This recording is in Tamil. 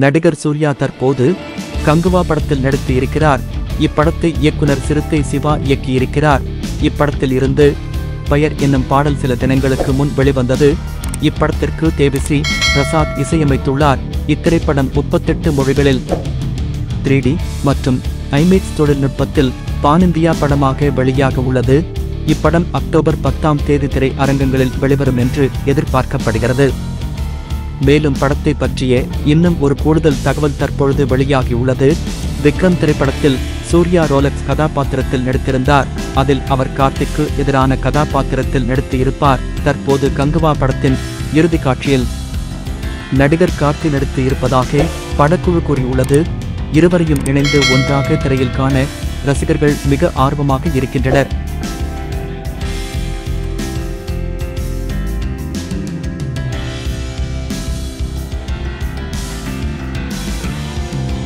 நடிகர் சூர்யா தற்போது கங்குவா படத்தில் நடித்து இருக்கிறார். இப்படத்தை இயக்குனர் சிறுத்தை சிவா இயக்கியிருக்கிறார். இப்படத்தில் இருந்து பெயர் என்னும் பாடல் சில தினங்களுக்கு முன் வெளிவந்தது. இப்படத்திற்கு தேவிஸ்ரீ பிரசாத் இசையமைத்துள்ளார். இத்திரைப்படம் 38 மொழிகளில் 3D மற்றும் ஐமேக்ஸ் தொழில்நுட்பத்தில் பானிந்தியா படமாக வெளியாக உள்ளது. இப்படம் அக்டோபர் 10ஆம் தேதி திரை அரங்கங்களில் வெளிவரும் என்று எதிர்பார்க்கப்படுகிறது. மேலும் படத்தை பற்றிய இன்னும் ஒரு கூடுதல் தகவல் தற்பொழுது வெளியாகியுள்ளது. விக்ரம் திரைப்படத்தில் சூர்யா ரோலக்ஸ் கதாபாத்திரத்தில் நடித்திருந்தார். அதில் அவர் கார்த்திக்கு எதிரான கதாபாத்திரத்தில் நடித்து இருப்பார். தற்போது கங்குவா படத்தின் இறுதி காட்சியில் நடிகர் கார்த்தி நடித்து இருப்பதாக படக்குழு கூறியுள்ளது. இருவரையும் இணைந்து ஒன்றாக திரையில் காண ரசிகர்கள் மிக ஆர்வமாக இருக்கின்றனர்.